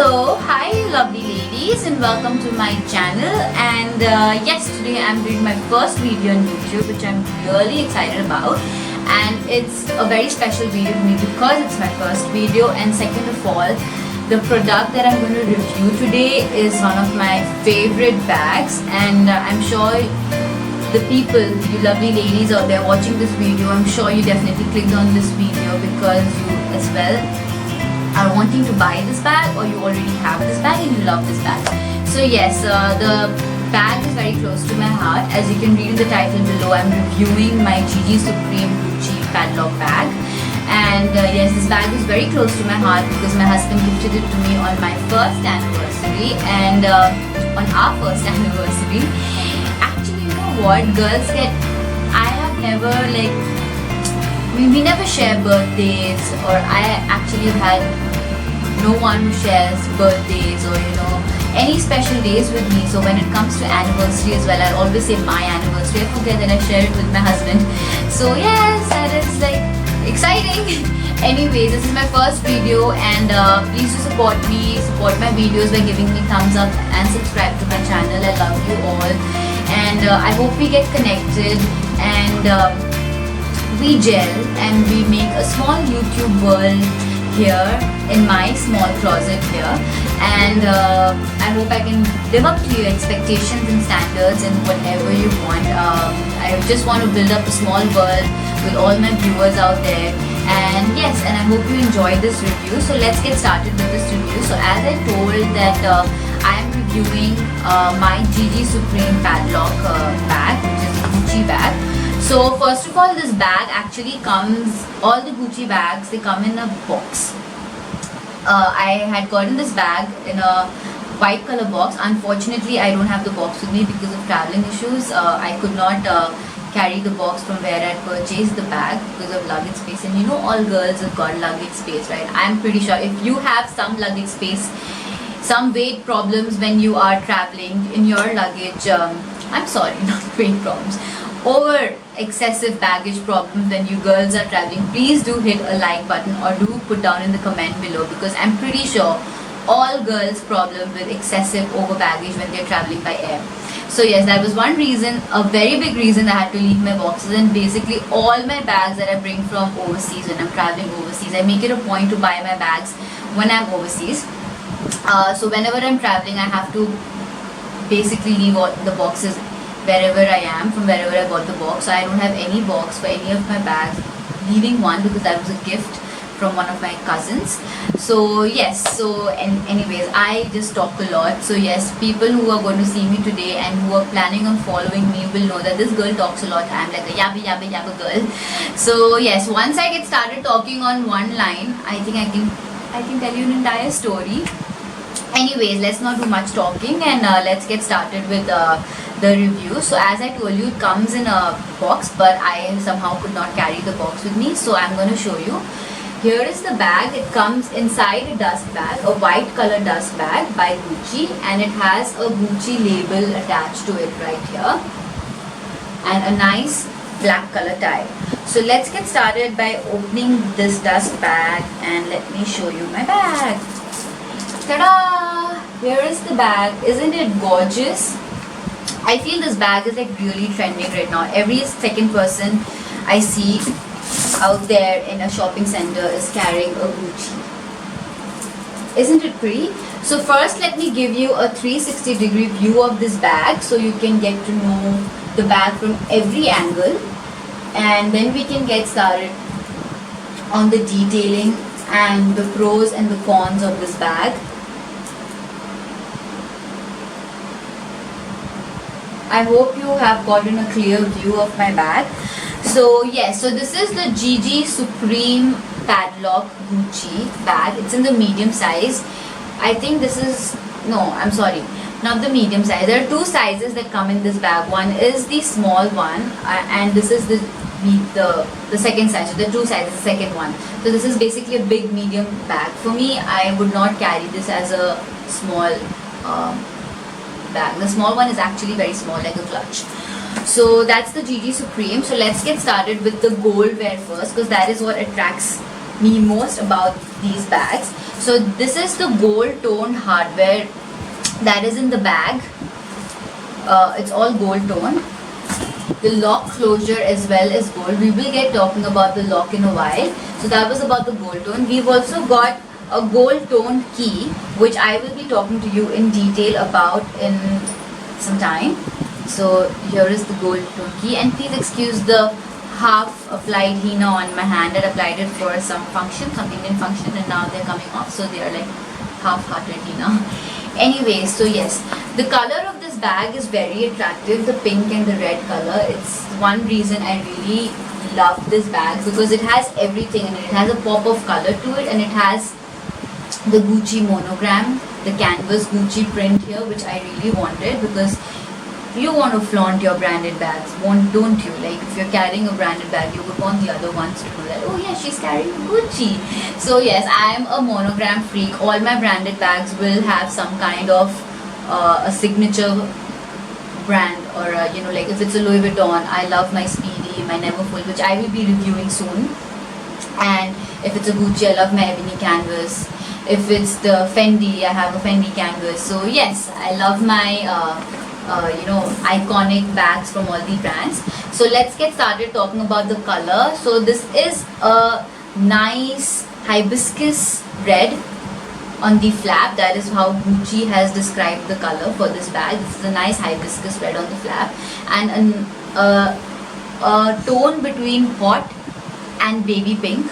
Hello, hi lovely ladies and welcome to my channel. And yes, today I'm doing my first video on YouTube, which I'm really excited about. And it's a very special video to me because it's my first video, and second of all, the product that I'm going to review today is one of my favorite bags, and I'm sure the people, you lovely ladies out there watching this video, I'm sure you definitely clicked on this video because you as well are wanting to buy this bag, or you already have this bag and you love this bag. So yes, the bag is very close to my heart. As you can read in the title below, I'm reviewing my Gigi Supreme Gucci padlock bag. And yes, this bag is very close to my heart because my husband gifted it to me on my first anniversary, and on our first anniversary. Actually, you know what, girls get, I have never we never share birthdays, or I actually had no one who shares birthdays or any special days with me. So when it comes to anniversary as well, I'll always say my anniversary. I forget that I share it with my husband. So yes, that is exciting. Anyways, this is my first video, and please do support me, support my videos by giving me thumbs up and subscribe to my channel. I love you all, and I hope we get connected and we gel and we make a small YouTube world here in my small closet here. And I hope I can live up to your expectations and standards and whatever you want. I just want to build up a small world with all my viewers out there. And yes, and I hope you enjoyed this review. So let's get started with this review. So as I told that I am reviewing my Gigi Supreme padlock bag, which is a Gucci bag. So first of all, this bag actually comes, all the Gucci bags, they come in a box. I had gotten this bag in a white color box. Unfortunately, I don't have the box with me because of traveling issues. I could not carry the box from where I purchased the bag because of luggage space. And you know, all girls have got luggage space, right? I'm pretty sure if you have some luggage space, some weight problems when you are traveling in your luggage, I'm sorry, not weight problems, over excessive baggage problems when you girls are traveling, please do hit a like button or do put down in the comment below, because I'm pretty sure all girls problem with excessive over baggage when they're traveling by air. So yes, that was one reason, a very big reason I had to leave my boxes. And basically all my bags that I bring from overseas, when I'm traveling overseas, I make it a point to buy my bags when I'm overseas. So whenever I'm traveling, I have to basically leave all the boxes wherever I am, from wherever I bought the box. So I don't have any box for any of my bags, leaving one because that was a gift from one of my cousins. So yes, so anyways, I just talk a lot. So yes, people who are going to see me today and who are planning on following me will know that this girl talks a lot. I'm like a yabba yabba yabba girl. So yes, once I get started talking on one line, I think I can tell you an entire story. Anyways, let's not do much talking, and let's get started with the review. So as I told you, it comes in a box, but I somehow could not carry the box with me, so I'm going to show you. Here is the bag. It comes inside a dust bag, a white color dust bag by Gucci, and it has a Gucci label attached to it right here, and a nice black color tie. So let's get started by opening this dust bag, and let me show you my bag. Ta-da! Here is the bag. Isn't it gorgeous? I feel this bag is really trending right now. Every second person I see out there in a shopping center is carrying a Gucci. Isn't it pretty? So first, let me give you a 360-degree view of this bag so you can get to know the bag from every angle, and then we can get started on the detailing and the pros and the cons of this bag. I hope you have gotten a clear view of my bag. So yes, so this is the Gigi Supreme padlock Gucci bag. It's in the medium size. I think this is, no, I'm sorry, not the medium size. There are two sizes that come in this bag. One is the small one, and this is the second size. So the two sizes, the second one. So this is basically a big medium bag. For me, I would not carry this as a small bag. The small one is actually very small, like a clutch. So that's the Gigi Supreme. So let's get started with the gold wear first, because that is what attracts me most about these bags. So this is the gold toned hardware that is in the bag. It's all gold toned. The lock closure as well is gold. We will get talking about the lock in a while. So that was about the gold tone. We've also got a gold toned key, which I will be talking to you in detail about in some time. So here is the gold tone key, and please excuse the half applied henna on my hand. I applied it for some function, some Indian function, and now they're coming off, so they are like half-hearted henna. Anyways, so yes, the color of this bag is very attractive, the pink and the red color. It's one reason I really love this bag, because it has everything in it. It has a pop of color to it, and it has the Gucci monogram, the canvas Gucci print here, which I really wanted, because you want to flaunt your branded bags, don't you? Like, if you're carrying a branded bag, you would want the other ones to know that, oh yeah, she's carrying Gucci. So yes, I am a monogram freak. All my branded bags will have some kind of a signature brand, or you know, like if it's a Louis Vuitton, I love my Speedy, my Neverfull, which I will be reviewing soon. And if it's a Gucci, I love my Ebony canvas. If it's the Fendi, I have a Fendi canvas. So yes, I love my you know, iconic bags from all the brands. So let's get started talking about the color. So this is a nice hibiscus red on the flap. That is how Gucci has described the color for this bag. This is a nice hibiscus red on the flap, and a tone between hot and baby pink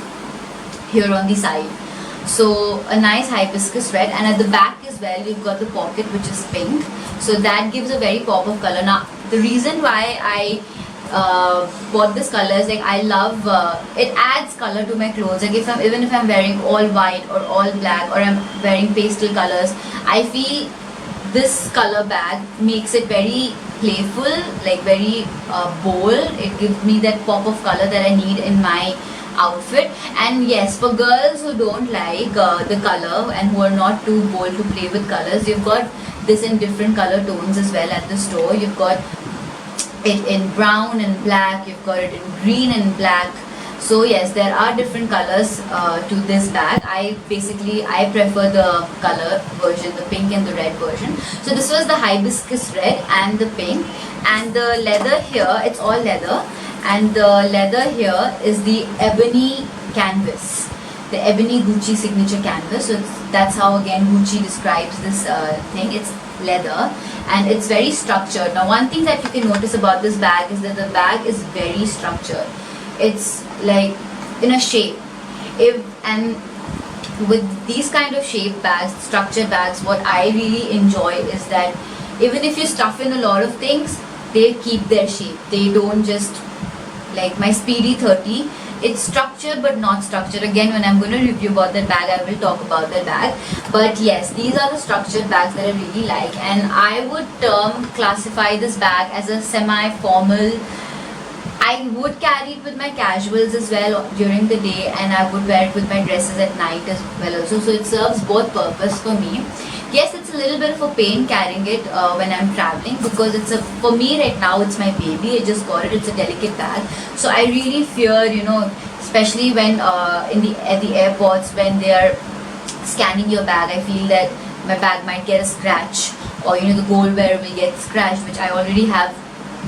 here on the side. So a nice hibiscus red, and at the back as well you've got the pocket, which is pink. So that gives a very pop of color. Now the reason why I bought this color is like I love it adds color to my clothes. Like even if I'm wearing all white or all black, or I'm wearing pastel colors, I feel this color bag makes it very playful, like very bold. It gives me that pop of color that I need in my outfit. And yes, for girls who don't like the color and who are not too bold to play with colors, you've got this in different color tones as well at the store. You've got it in brown and black, you've got it in green and black. So yes, there are different colors to this bag. I prefer the color version, the pink and the red version. So this was the hibiscus red and the pink, and the leather here, it's all leather, and the leather here is the ebony canvas, the ebony Gucci signature canvas. So that's how again Gucci describes this thing. It's leather and it's very structured. Now one thing that you can notice about this bag is that the bag is very structured. It's like in a shape. And with these kind of shape bags, structured bags, what I really enjoy is that even if you stuff in a lot of things, they keep their shape. They don't just, like my Speedy 30, it's structured but not structured. Again, when I'm going to review about that bag, I will talk about that bag. But yes, these are the structured bags that I really like, and I would classify this bag as a semi-formal. I would carry it with my casuals as well during the day, and I would wear it with my dresses at night as well also. So it serves both purpose for me. Yes, it's a little bit of a pain carrying it when I'm traveling, because for me right now, it's my baby. I just got it. It's a delicate bag. So I really fear, you know, especially when at the airports, when they are scanning your bag, I feel that my bag might get a scratch, or you know, the gold wear will get scratched, which I already have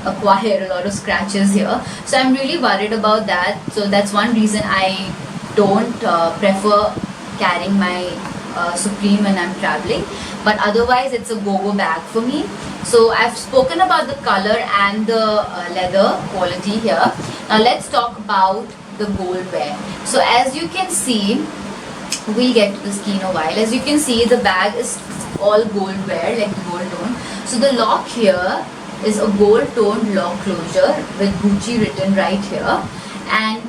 acquired a lot of scratches here. So I'm really worried about that. So that's one reason I don't prefer carrying my Supreme when I'm traveling. But otherwise, it's a go-go bag for me. So I've spoken about the color and the leather quality here. Now let's talk about the gold wear. So as you can see, we'll get to this key in a while. As you can see, the bag is all gold wear, like the gold tone. So the lock here is a gold toned lock closure with Gucci written right here, and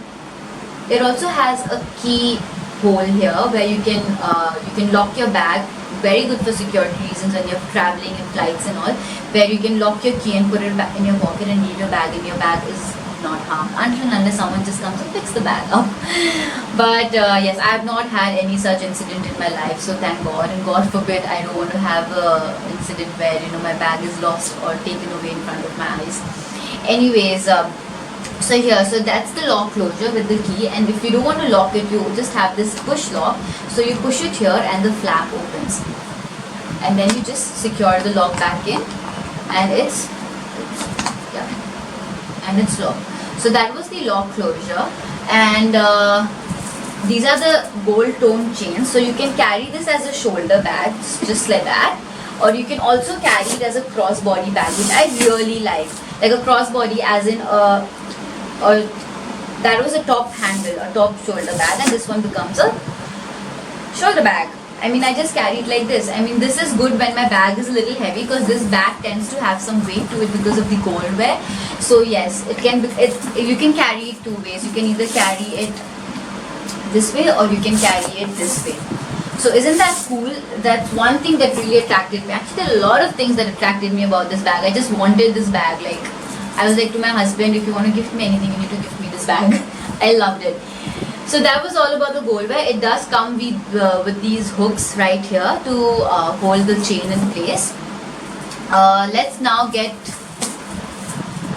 it also has a key hole here where you can lock your bag. Very good for security reasons when you're traveling in flights and all, where you can lock your key and put it back in your pocket and leave your bag, and your bag is not harmed until and unless someone just comes and picks the bag up. But yes, I have not had any such incident in my life, so thank God. And God forbid, I don't want to have a incident where, you know, my bag is lost or taken away in front of my eyes. Anyways, So here, so that's the lock closure with the key, and if you don't want to lock it, you just have this push lock. So you push it here and the flap opens, and then you just secure the lock back in, and it's yeah, and it's locked. So that was the lock closure, and these are the gold tone chains. So you can carry this as a shoulder bag, just like that, or you can also carry it as a crossbody bag, which I really like a crossbody, as in that was a top handle, a top shoulder bag, and this one becomes a shoulder bag. I mean, I just carry it like this. I mean, this is good when my bag is a little heavy, because this bag tends to have some weight to it because of the gold wear. So yes, it can be, you can carry it two ways. You can either carry it this way, or you can carry it this way. So isn't that cool? That's one thing that really attracted me. Actually, there are a lot of things that attracted me about this bag. I just wanted this bag. Like, I was like to my husband, if you want to gift me anything, you need to gift me this bag. I loved it. So that was all about the gold wear. It does come with these hooks right here to hold the chain in place. Let's now get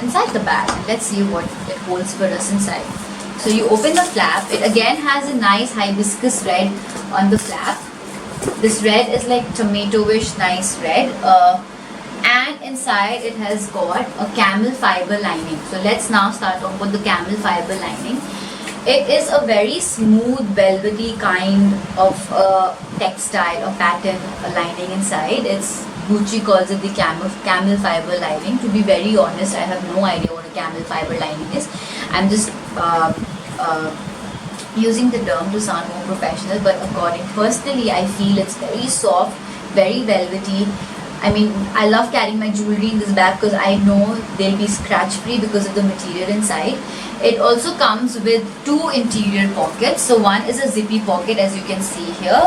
inside the bag. Let's see what it holds for us inside. So you open the flap. It again has a nice hibiscus red on the flap. This red is like tomato-ish nice red. And inside it has got a camel fiber lining. So let's now start off with the camel fiber lining. It is a very smooth, velvety kind of textile or pattern lining inside. It's Gucci calls it the camel fiber lining. To be very honest, I have no idea what a camel fiber lining is. I'm just using the term to sound more professional, but personally, I feel it's very soft, very velvety. I mean, I love carrying my jewelry in this bag because I know they'll be scratch free because of the material inside. It also comes with two interior pockets. So one is a zippy pocket, as you can see here.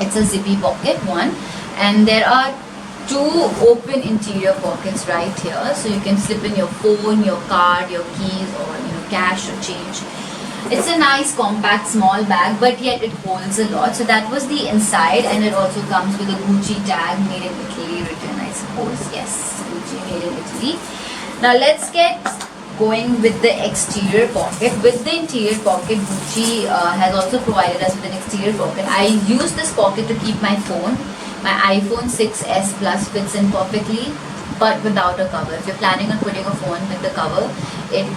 It's a zippy pocket one, and there are two open interior pockets right here. So you can slip in your phone, your card, your keys, or cash or change. It's a nice compact small bag, but yet it holds a lot. So that was the inside, and it also comes with a Gucci tag, made in Italy written, I suppose. Yes, Gucci made in Italy. Now let's get going with the exterior pocket. With the interior pocket, Gucci has also provided us with an exterior pocket. I use this pocket to keep my phone. My iPhone 6s Plus fits in perfectly, but without a cover. If you're planning on putting a phone with the cover, it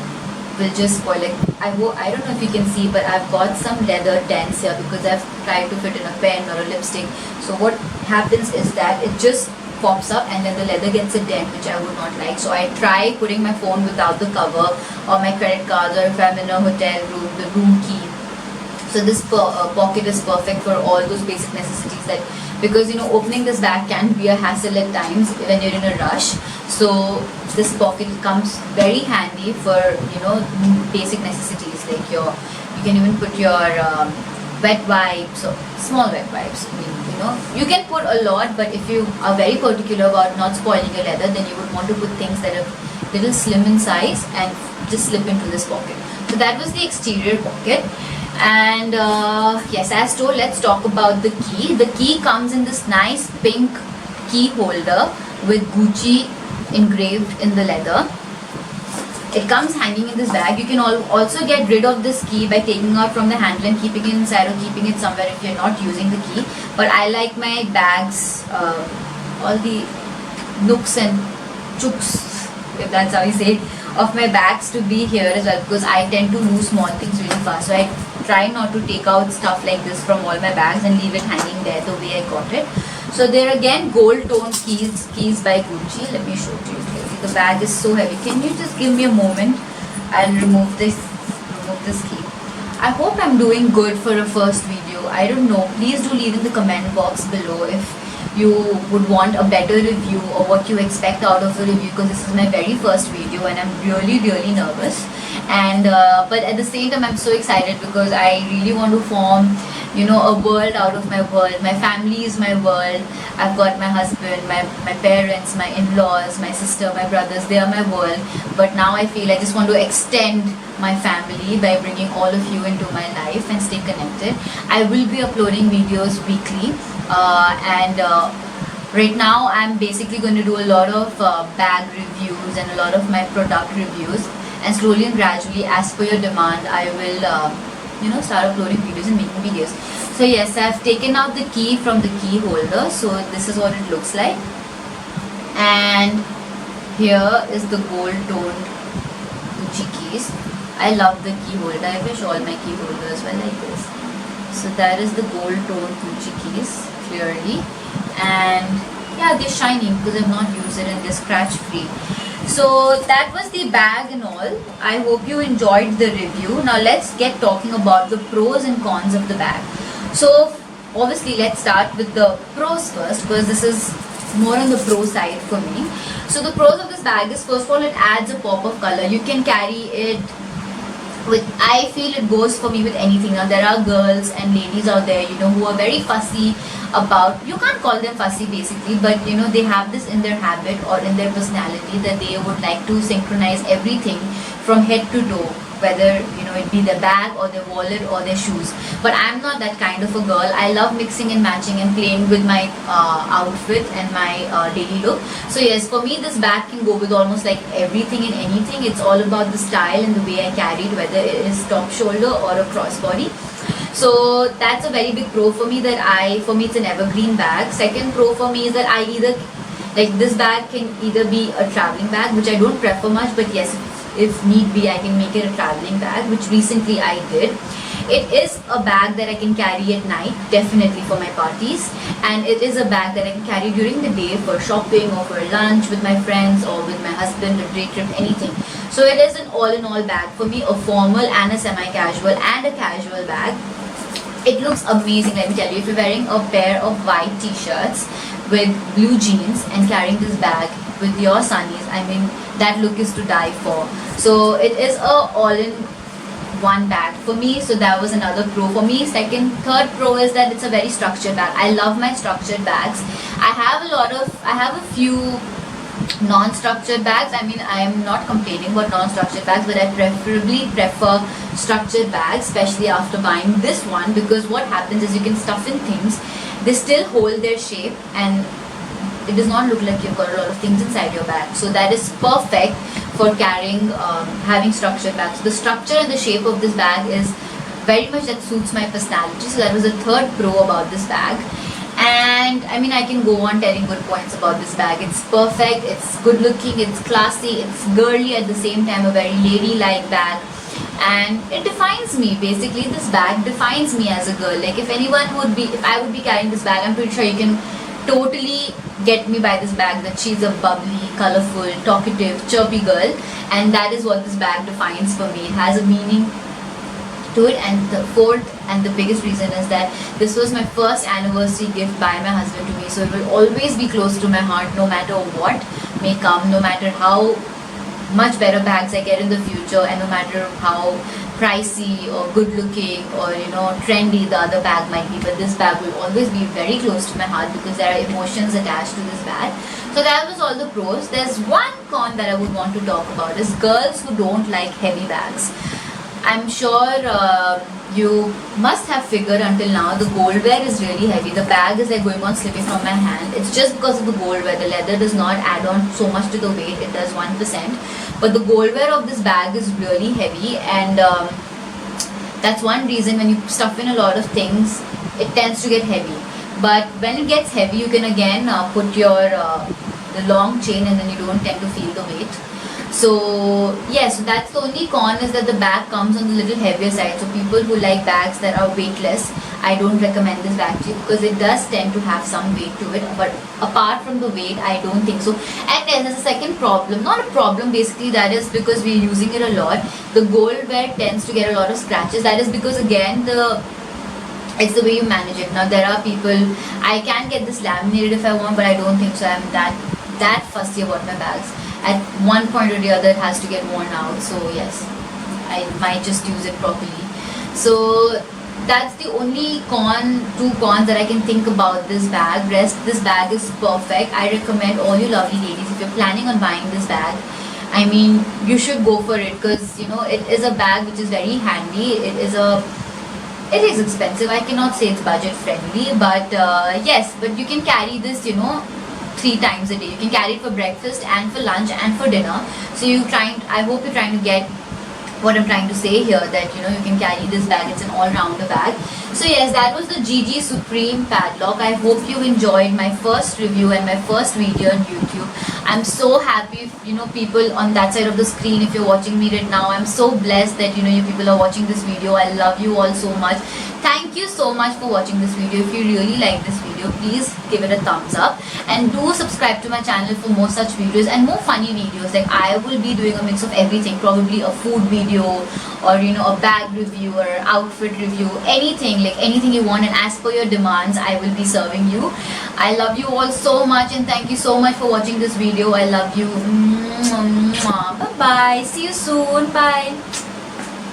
will just spoil it. I don't know if you can see, but I've got some leather dents here because I've tried to fit in a pen or a lipstick. So what happens is that it just pops up and then the leather gets a dent, which I would not like. So I try putting my phone without the cover, or my credit cards, or if I'm in a hotel room, the room key. So this pocket is perfect for all those basic necessities, because opening this bag can be a hassle at times when you're in a rush. So this pocket comes very handy for basic necessities, like you can even put your wet wipes or small wet wipes. I mean, you can put a lot, but if you are very particular about not spoiling your leather, then you would want to put things that are little slim in size and just slip into this pocket. So that was the exterior pocket. And yes, as told, let's talk about the key. The key comes in this nice pink key holder with Gucci engraved in the leather. It comes hanging in this bag. You can also get rid of this key by taking out from the handle and keeping it inside, or keeping it somewhere if you're not using the key. But I like my bags, all the nooks and chooks, if that's how you say it, of my bags to be here as well, because I tend to lose small things really fast. So I try not to take out stuff like this from all my bags and leave it hanging there the way I got it. So there again, gold tone keys by Gucci. Let me show it to you clearly. The bag is so heavy. Can you just give me a moment? I'll remove this key. I hope I'm doing good for a first video. I don't know. Please do leave in the comment box below if you would want a better review or what you expect out of a review, because this is my very first video and I'm really nervous. And but at the same time, I'm so excited because I really want to form a world out of my world. My family is my world. I've got my husband, my parents, my in-laws, my sister, my brothers. They are my world. But now I feel I just want to extend my family by bringing all of you into my life and stay connected. I will be uploading videos weekly, and right now I'm basically going to do a lot of bag reviews and a lot of my product reviews. and slowly and gradually, as per your demand, I will start uploading videos and making videos. So yes, I've taken out the key from the key holder. So this is what it looks like, and here is the gold toned Gucci keys. I love the key holder. I wish all my key holders were like this. So that is the gold toned Gucci keys clearly, and yeah, they're shining because I've not used it and they're scratch free. So that was the bag and all. I hope you enjoyed the review. Now let's get talking about the pros and cons of the bag. So obviously let's start with the pros first, because this is more on the pro side for me. So the pros of this bag is, first of all, it adds a pop of color. You can carry it with, I feel it goes for me with anything. Now there are girls and ladies out there, who are very fussy about, you can't call them fussy basically, but they have this in their habit or in their personality that they would like to synchronize everything from head to toe, whether it be their bag or their wallet or their shoes. But I'm not that kind of a girl. I love mixing and matching and playing with my outfit and my daily look. So yes, for me this bag can go with almost like everything and anything. It's all about the style and the way I carry it, whether it is top shoulder or a crossbody. So that's a very big pro for me, that for me it's an evergreen bag. Second pro for me is that I either, like, this bag can either be a traveling bag, which I don't prefer much, but yes, if need be, I can make it a traveling bag, which recently I did. It is a bag that I can carry at night, definitely for my parties, and it is a bag that I can carry during the day for shopping or for lunch with my friends or with my husband, a day trip, anything. So it is an all-in-all bag for me, a formal and a semi-casual and a casual bag. It looks amazing, let me tell you. If you're wearing a pair of white t-shirts with blue jeans and carrying this bag with your sunnies, I mean, that look is to die for. So it is a all-in-one bag for me. So that was another pro for me. Third pro is that it's a very structured bag. I love my structured bags. I have a few non-structured bags. I mean, I am not complaining about non-structured bags, but I preferably prefer structured bags, especially after buying this one, because what happens is you can stuff in things, they still hold their shape, and it does not look like you've got a lot of things inside your bag. So that is perfect for carrying, having structured bags. The structure and the shape of this bag is very much that suits my personality. So that was the third pro about this bag. And I mean, I can go on telling good points about this bag. It's perfect, it's good looking, it's classy, it's girly at the same time, a very ladylike bag. And it defines me. Basically, this bag defines me as a girl. Like, if I would be carrying this bag, I'm pretty sure you can totally get me by this bag, that she's a bubbly, colorful, talkative, chirpy girl. And that is what this bag defines for me. It has a meaning to it. And the fourth and the biggest reason is that this was my first anniversary gift by my husband to me, so it will always be close to my heart, no matter what may come, no matter how much better bags I get in the future, and no matter how pricey or good looking or trendy the other bag might be. But this bag will always be very close to my heart because there are emotions attached to this bag. So that was all the pros. There's one con that I would want to talk about, is girls who don't like heavy bags. I'm sure you must have figured until now the goldware is really heavy. The bag is like going on slipping from my hand. It's just because of the goldware. The leather does not add on so much to the weight. It does 1%. But the goldware of this bag is really heavy, and that's one reason when you stuff in a lot of things, it tends to get heavy. But when it gets heavy, you can again put your the long chain, and then you don't tend to feel the weight. So yes, so that's the only con, is that the bag comes on the little heavier side. So people who like bags that are weightless, I don't recommend this bag to you, because it does tend to have some weight to it. But apart from the weight, I don't think so. And there's a second problem, not a problem basically, that is because we're using it a lot. The goldware tends to get a lot of scratches. That is because again it's the way you manage it. Now there are people, I can get this laminated if I want, but I don't think so. I'm that fussy about my bags. At one point or the other, it has to get worn out. So yes, I might just use it properly. So that's the only two cons that I can think about this bag. Rest, this bag is perfect. I recommend all you lovely ladies, if you're planning on buying this bag, I mean, you should go for it, because it is a bag which is very handy. It is expensive. I cannot say it's budget friendly, but yes, but you can carry this 3 times a day. You can carry it for breakfast and for lunch and for dinner. So I hope you're trying to get what I'm trying to say here, that you can carry this bag. It's an all-rounder bag. So yes, that was the GG Supreme padlock. I hope you enjoyed my first review and my first video on YouTube. I'm so happy, people on that side of the screen, if you're watching me right now, I'm so blessed that you people are watching this video. I love you all so much. Thank you so much for watching this video. If you really like this video, please give it a thumbs up and do subscribe to my channel for more such videos and more funny videos. Like, I will be doing a mix of everything, probably a food video or a bag review or outfit review, anything you want, and as per your demands I will be serving you. I love you all so much and thank you so much for watching this video. I love you. Bye bye. See you soon. Bye.